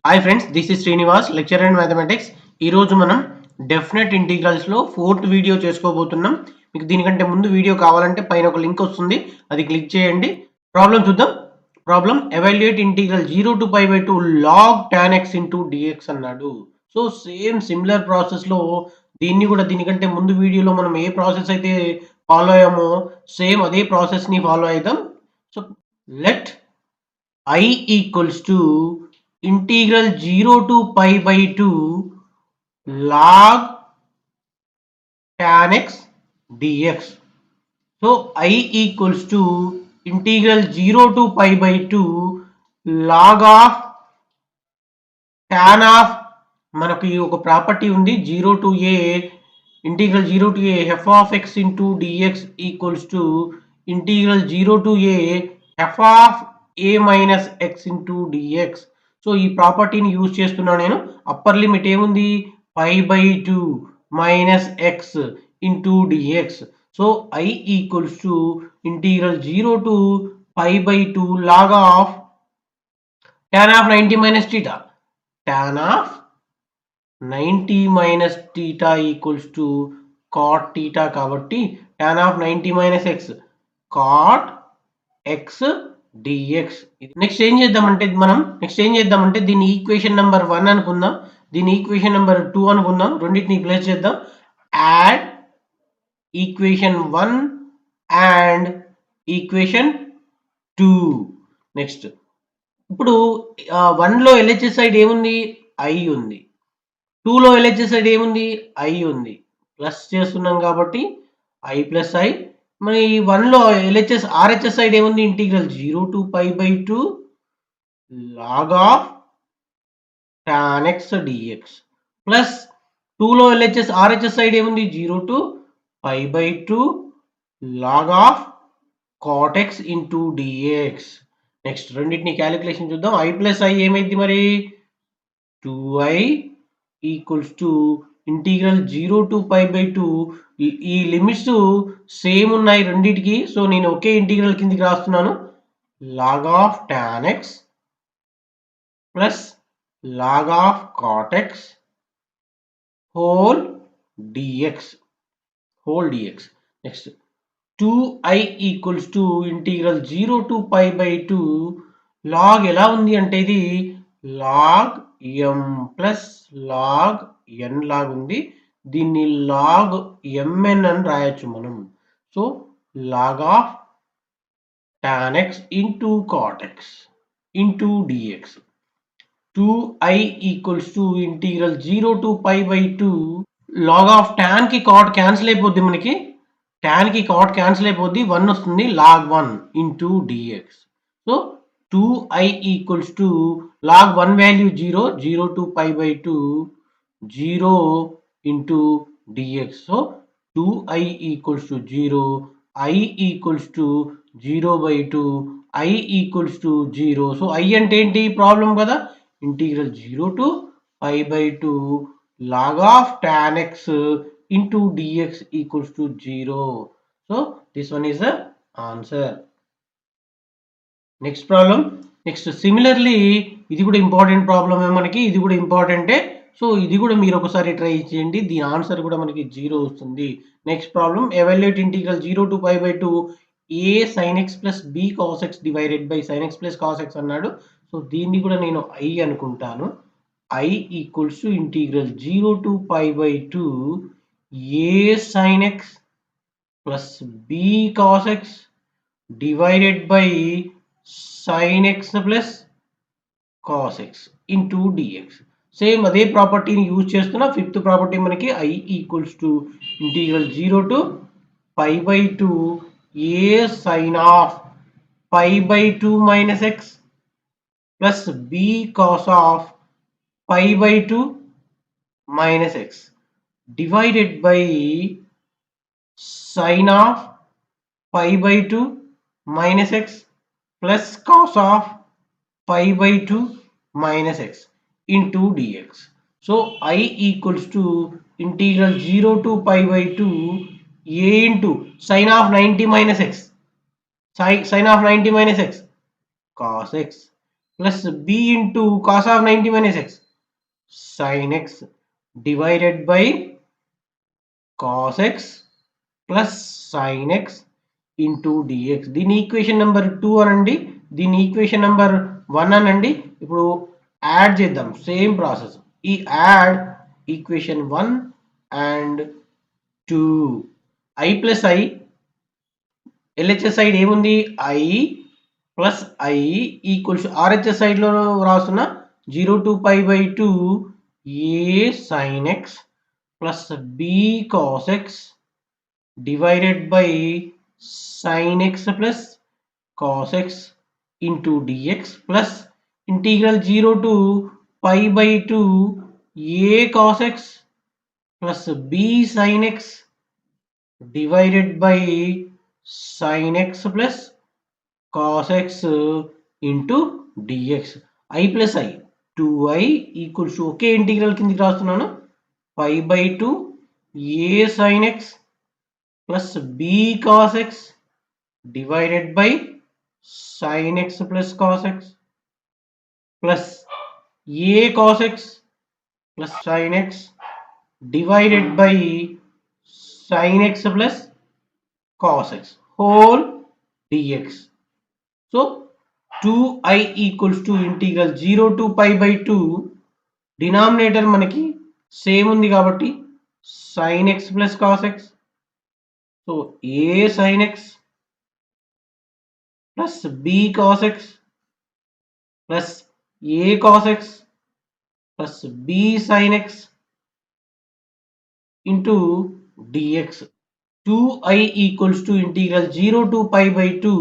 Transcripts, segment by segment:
Hi friends, this is Srinivas, lecturer in mathematics. ఈరోజు మనం definite ఇంటిగ్రల్స్లో fourth video చేసుకోబోతున్నాం. మీకు దీనికంటే ముందు వీడియో కావాలంటే పైన ఒక లింక్ వస్తుంది, అది క్లిక్ చేయండి. ప్రాబ్లం చూద్దాం. Problem evaluate integral 0 to π/2 log tan x into d x అన్నాడు. సో సేమ్ సిమిలర్ ప్రాసెస్లో దీనికంటే ముందు వీడియోలో మనం ఏ ప్రాసెస్ అయితే ఫాలో అయ్యామో సేమ్ అదే ప్రాసెస్ని ఫాలో అవుదాం. So let I equals to integral 0 to π/2 log tan x dx. So I equals to integral 0 to π/2 log of tan of మనకి ఒక ప్రాపర్టీ ఉంది 0 to a integral 0 to a f of x into dx equals to integral 0 to a f of a minus x into dx. So ఈ ప్రాపర్టీని use చేస్తున్నా నేను. Upper limit ఏముంది, π/2 minus x into dx. So I equals to integral 0 to π/2 log of tan of 90 minus theta. Tan of 90 minus theta equals to cot theta కాబట్టి tan of 90 minus x cot x dx. Next ఏం చేద్దామంటే దీన్ని equation number 1 అనుకుందాం, దీన్ని equation number 2 అనుకుందాం. రెండింటిని place చేద్దాం. Add equation 1 and equation 2. Next ఇప్పుడు 1లో ఎల్హెచ్ఎస్ సైడ్ ఏముంది, ఐ ఉంది. 2లో ఎల్హెచ్ఎస్ సైడ్ ఏముంది, ఐ ఉంది. ప్లస్ చేస్తున్నాం కాబట్టి ఐ ప్లస్ ఐ. మరి 1లో ఎల్హెచ్ఎస్ ఆర్హెచ్ఎస్ సైడ్ ఏముంది, integral 0 to π/2 log of tan x dx. Plus 2లో ఎల్హెచ్ఎస్ ఆర్హెచ్ఎస్ సైడ్ ఏముంది, 0 to π/2 log of cot x into dx. Next రెండింటిని క్యాలిక్యులేషన్ చూద్దాం. ఐ ప్లస్ ఐ ఏమైంది మరి, 2i equals to integral 0 to π/2. ఈ limits same ఉన్నాయి రెండింటికి, సో నేను ఒకే ఇంటిగ్రల్ కిందికి రాస్తున్నాను. Log of tan x plus log of cot x whole dx. Next 2i equals to integral 0 to π/2 log ఎలా ఉంది అంటే ఇది log m plus log n log ఉంది. దీన్ని లాగ్ mn అని రాయొచ్చు మనం. So log of tan x into cot x into dx. 2i equals to integral 0 to π/2 log of tan కి cot క్యాన్సిల్ అయిపోద్ది, మనకి tan కి cot క్యాన్సిల్ అయిపోద్ది, 1 వస్తుంది, log 1 into dx. So 2i equals to log 1 value 0 to π/2 0 into dx. So 2i equals to 0, i equals to 0/2, i equals to 0. So i అంటే ఏంటి, problem కదా, integral 0 to π/2 log of tan x into dx equals to 0. So this one is the answer. Next problem. Next similarly ఇది కూడా important ప్రాబ్లమే మనకి, ఇది కూడా ఇంపార్టెంటే. సో ఇది కూడా మీరు ఒకసారి ట్రై చేయండి, దీని ఆన్సర్ కూడా మనకి 0 వస్తుంది. Next problem evaluate integral 0 to π/2 a sin x plus b cos x divided by sin x plus cos x అన్నాడు. సో దీన్ని కూడా నేను i అనుకుంటాను. I equals to integral 0 to π/2 a sin x plus b cos x divided by sin x plus cos x into dx. Same అదే ప్రాపర్టీని use చేస్తున్నా. Fifth property మనకి I equals to integral 0 to π/2 a sin of π/2 minus x plus b cos of π/2 minus x divided by sin of π/2 minus x plus cos of π/2 minus x into dx. So I equals to integral 0 to π/2 a into sin of 90 minus x, sin of 90 minus x cos x plus b into cos of 90 minus x sin x divided by cos x plus sin x into dx. దీని equation number 2 అనండి, దీని equation number 1 అనండి. ఇప్పుడు add చేద్దాం, same process. ఈ add equation 1 and 2 i plus i LHS side ఏముంది i plus i equals RHS side లో రాస్తున్న 0 to pi by 2 a sin x plus b cos x divided by sin x plus cos x into dx plus integral 0 to pi by 2 a cos x plus b sin x divided by sin x plus cos x into dx. I plus I 2i equals to okay integral కిందికి రాస్తున్నాను, pi by 2 a sin x plus b cos x divided by sin x plus cos x plus a cos x plus sin x divided by sin x plus cos x whole dx. So 2i equals to integral 0 to pi by 2 denominator మనకి same ఉంది కాబట్టి sin x plus cos x. So a sin x plus b cos x plus a cos x plus b sin x into dx. 2i equals to integral 0 to pi by 2.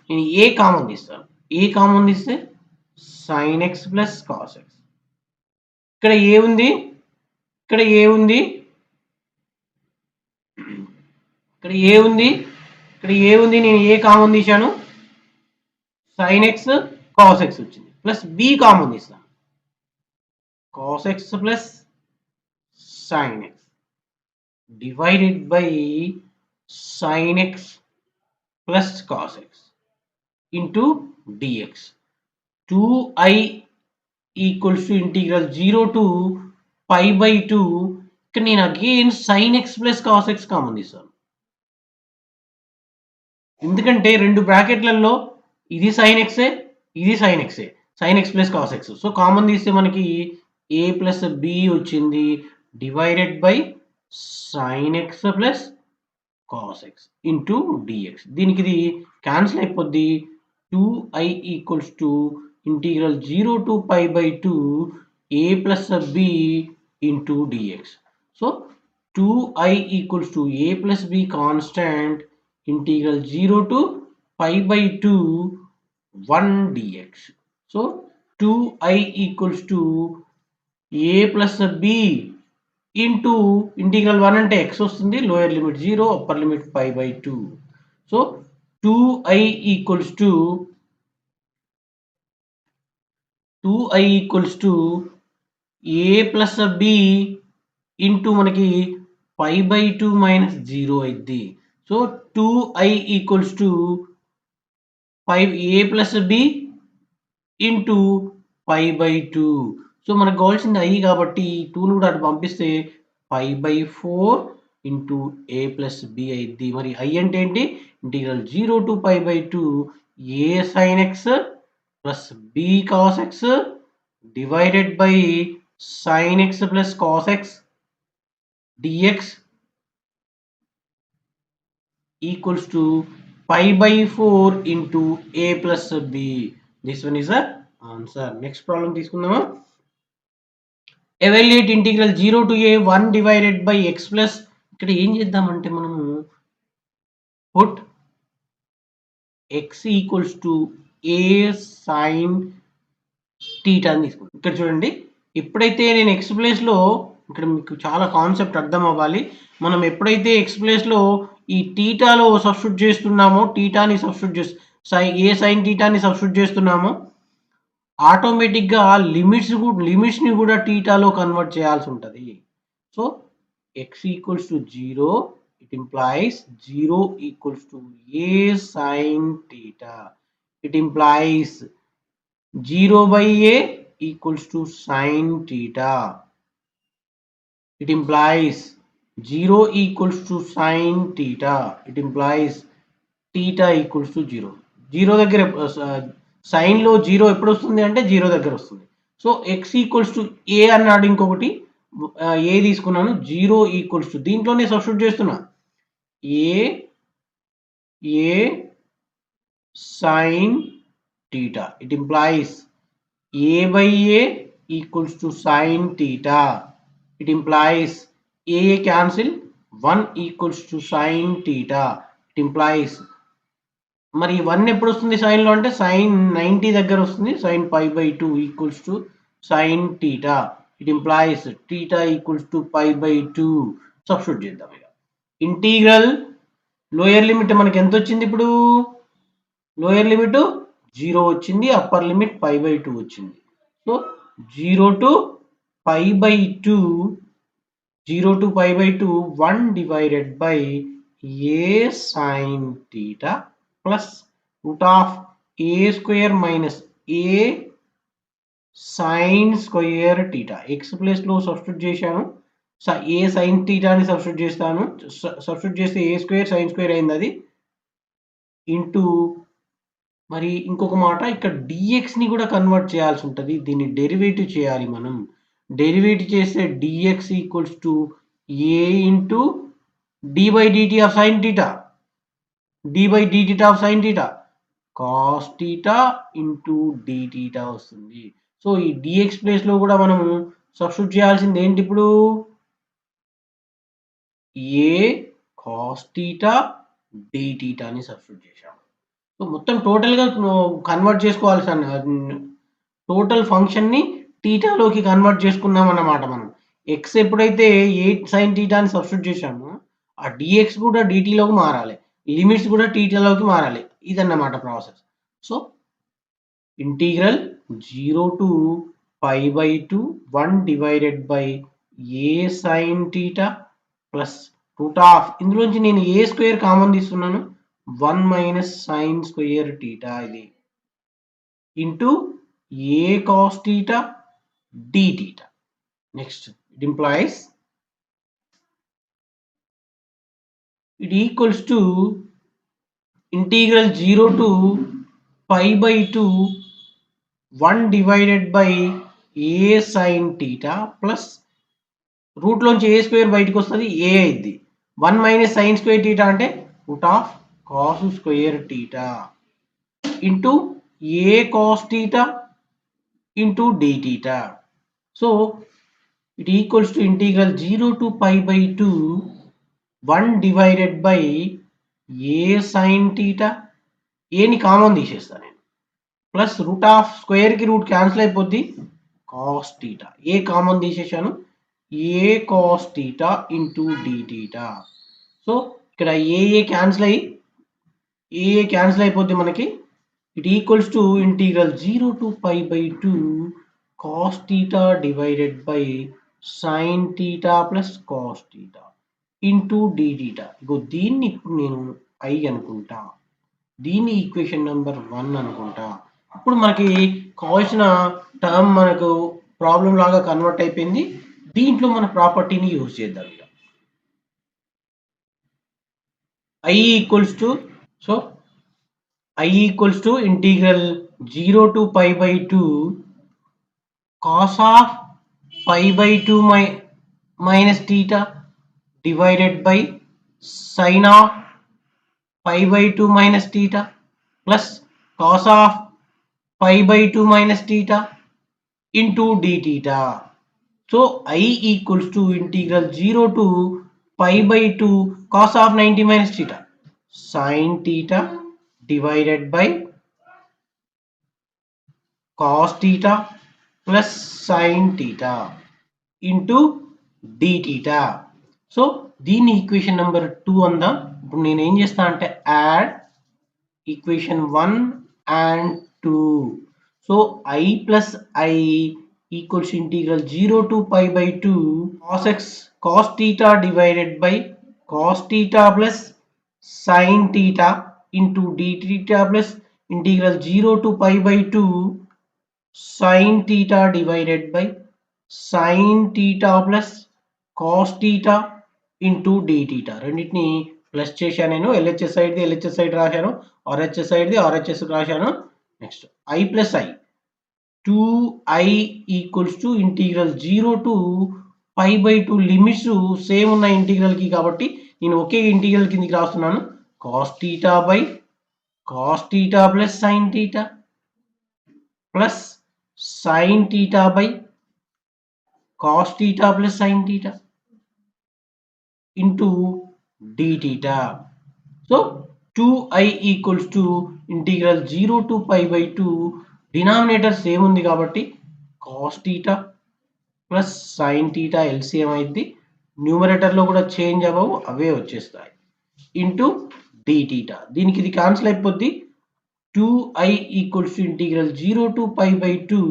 నేను a common తీస్తాను, a common తీస్తే sin x plus cos x. ఇక్కడ ఏ ఉంది, ఇక్కడ ఏ ఉంది, ఇక్కడ ఏ ఉంది, ఇక్కడ ఏ ఉంది, నేను ఏ కామన్ తీశాను sin x cos x వచ్చింది, ప్లస్ b కామన్ తీస్తాను cos x plus sin x divided by sin x plus cos x into dx. 2i equals to integral 0 to pi by 2. ఇక్కడ నేను again sin x plus cos x common తీస్తాను, ఎందుకంటే రెండు బ్రాకెట్లలో ఇది sin x, ఇది sin x, sin x plus cos x. So common తీస్తే మనకి a plus b వచ్చింది divided by sin x plus cos x into dx. దీనికి ఇది క్యాన్సిల్ అయిపోద్ది. 2i equals to integral 0 to pi by 2 a plus b into dx. So 2i equals to a plus b constant integral 0 to pi by 2 1 dx. So 2i equals to a plus b into integral 1 అంటే x వస్తుంది, lower limit 0, upper limit pi by 2. So 2i equals to a plus b into మనకి pi by 2 minus 0 అయింది. So 2i equals to a plus b into pi by 2. So మనకు కావాల్సింది i కాబట్టి 2ను కూడా అటు పంపిస్తే pi by 4 into a plus b అయింది. మరి i అంటే ఏంటి, integral 0 to pi by 2 a sin x plus b cos x divided by sin x plus cos x dx equals to pi by 4 into a plus b. This one is the answer. Next problem తీసుకుందామా. Evaluate integral 0 to a 1 divided by x plus. ఇక్కడ ఏం చేద్దామంటే మనము put x equals to a sin theta అని తీసుకుంటాం. ఇక్కడ చూడండి, ఎప్పుడైతే నేను x ప్లేస్లో, ఇక్కడ మీకు చాలా కాన్సెప్ట్ అర్థం అవ్వాలి, మనం ఎప్పుడైతే x ప్లేస్లో ఈ టీటాలో సబ్స్టిట్యూట్ చేస్తున్నామో, టీటాని సబ్స్టిట్యూట్ చేసి ఏ సైన్ టీటాని సబ్స్టిట్యూట్ చేస్తున్నామో ఆటోమేటిక్గా లిమిట్స్ని కూడా టీటాలో కన్వర్ట్ చేయాల్సి ఉంటుంది. So x equals to 0, it implies 0 equals to A sine theta. It implies 0 by a equals to sine theta. It implies 0 equals to sine theta. It implies theta equals to 0. 0 దగ్గర సైన్లో 0 ఎప్పుడు వస్తుంది అంటే 0 దగ్గర వస్తుంది. So X equals to ఏ అన్నాడు, ఇంకొకటి ఏ తీసుకున్నాను. 0 equals to దీంట్లోనే సబ్స్టిట్యూట్ చేస్తున్నా ఏ sign theta. It implies a by a equals to sine theta. It implies a cancel, 1 equals to sine theta. It implies మరి 1 ఎప్పుడు వస్తుంది సైన్లో అంటే సైన్ 90 దగ్గర వస్తుంది. Sine pi by 2 equals to sine theta. It implies theta equals to pi by 2. Substitute చేద్దాం. ఇక integral lower limit మనకి ఎంత వచ్చింది ఇప్పుడు? లోయర్ లిమిట్ 0 వచ్చింది, అప్పర్ లిమిట్ పై బై 2 వచ్చింది. So 0 to pi by 2, 0 to pi by 2, 1 divided by a sin theta plus root of a square minus a sin square theta. x place లో substitute చేశాను. ఏ sin theta ని substitute చేస్తాను. Substitute చేస్తే a square sin square అయింది, అది into మరి ఇంకొక మాట, ఇక్కడ dx ని కూడా కన్వర్ట్ చేయాల్సి ఉంటుంది. దీన్ని డెరివేటివ్ చేయాలి మనం. డెరివేటివ్ చేస్తే dx equals to a into d by dt of sin theta. d by d theta of sin theta cos theta into d theta వస్తుంది. సో ఈ dx ప్లేస్ లో కూడా మనం సబ్స్టిట్యూట్ చేయాల్సింది ఏంటి ఇప్పుడు? a cos theta d theta ని substitute చేశాము. సో మొత్తం టోటల్గా కన్వర్ట్ చేసుకోవాల్సిన టోటల్ ఫంక్షన్ని టీటాలోకి కన్వర్ట్ చేసుకున్నాం అన్నమాట. మనం ఎక్స్ ఎప్పుడైతే ఏ సైన్ టీటాని సబ్స్టిట్యూట్ చేశామో ఆ డిఎక్స్ కూడా డిటీలోకి మారాలి, లిమిట్స్ కూడా టీటాలోకి మారాలి. ఇదన్నమాట process. So integral 0 to pi by 2, 1 divided by a sine theta plus root of, ఇందులోంచి నేను ఏ స్క్వేర్ కామన్ తీస్తున్నాను, 1 minus sin square theta ఇది into a cos theta d theta. Next, it implies it equals to integral 0 to pi by 2, 1 divided by a sin theta plus root లోంచి a square బయటకు వస్తుంది, ఏ అయింది. 1 minus sin square theta అంటే root of cos square theta into a cos theta into d theta. So it equals to integral 0 to pi by 2, 1 divided by a sin theta, a ని common తీసేస్తా నేను, plus root of square కి root cancel అయిపోద్ది, cos theta. A common తీసేసాను, a cos theta into d theta. So ఇక్కడ ఏ cancel అయ్యి cancel అయిపోద్ది మనకి. It equals to integral 0 to pi by 2 cos theta divided by sin theta plus cos theta into d theta. ఇగో దీన్ని ఇప్పుడు నేను I అనుకుంటా, దీన్ని ఈక్వేషన్ నెంబర్ 1 అనుకుంటా. ఇప్పుడు మనకి కావాల్సిన టర్మ్ మనకు ప్రాబ్లం లాగా కన్వర్ట్ అయిపోయింది. దీంట్లో మన ప్రాపర్టీని యూజ్ చేద్దాం. ఇక I equals to, so I equals to integral 0 to pi by 2 cos of pi by 2 minus theta divided by sin of pi by 2 minus theta plus cos of pi by 2 minus theta into d theta. So I equals to integral 0 to pi by 2 cos of 90 minus theta sin theta divided by cos theta plus sin theta into d theta. So దీన్ని equation number 2 అందాం. ఇప్పుడు నేను ఏం చేస్తా అంటే add equation 1 and 2. So I plus I equals integral 0 to pi by 2 cos theta divided by cos theta plus sin theta into d theta plus integral 0 to pi by 2 sin theta divided by sin theta plus cos theta into d theta. రెండింటిని plus చేశాను నేను. LHS సైడ్ది LHS side రాశాను, RHS సైడ్ది RHS రాశాను. Next I plus I 2i equals to integral 0 to pi by 2 limits same ఉన్న integral కి కాబట్టి నేను ఒకే ఇంటిగ్రల్ కిందికి రాస్తున్నాను. cos theta by cos theta plus sin theta plus sin theta by cos theta plus sin theta into d theta. So 2i equals to integral 0 to pi by 2 denominator same ఉంది కాబట్టి cos theta plus sin theta LCM అయింది. న్యూమరేటర్లో కూడా change అవ్వవు, అవే వచ్చేస్తాయి into d theta. దీనికి ఇది cancel అయిపోద్ది. 2i equals to integral 0 to pi by 2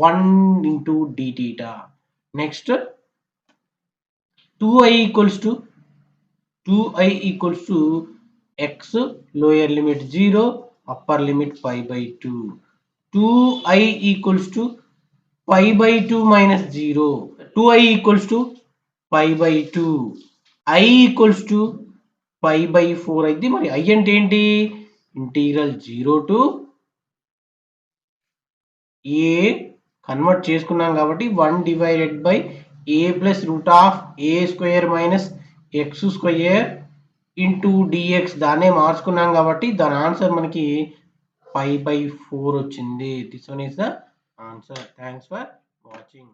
1 into d theta. Next 2i equals to x lower limit 0 upper limit pi by 2. 2i equals to pi by 2 minus 0. 2i equals to pi by 2. I equals to pi by 4 అయితే మరి i అంటే ఏంటి? Integral 0 to a convert చేసుకున్నాం కాబట్టి 1 divided by a plus root of a square minus x square into d x దాన్నే మార్చుకున్నాం కాబట్టి దాని ఆన్సర్ మనకి pi by 4 వచ్చింది. This one is the answer. Thanks for watching.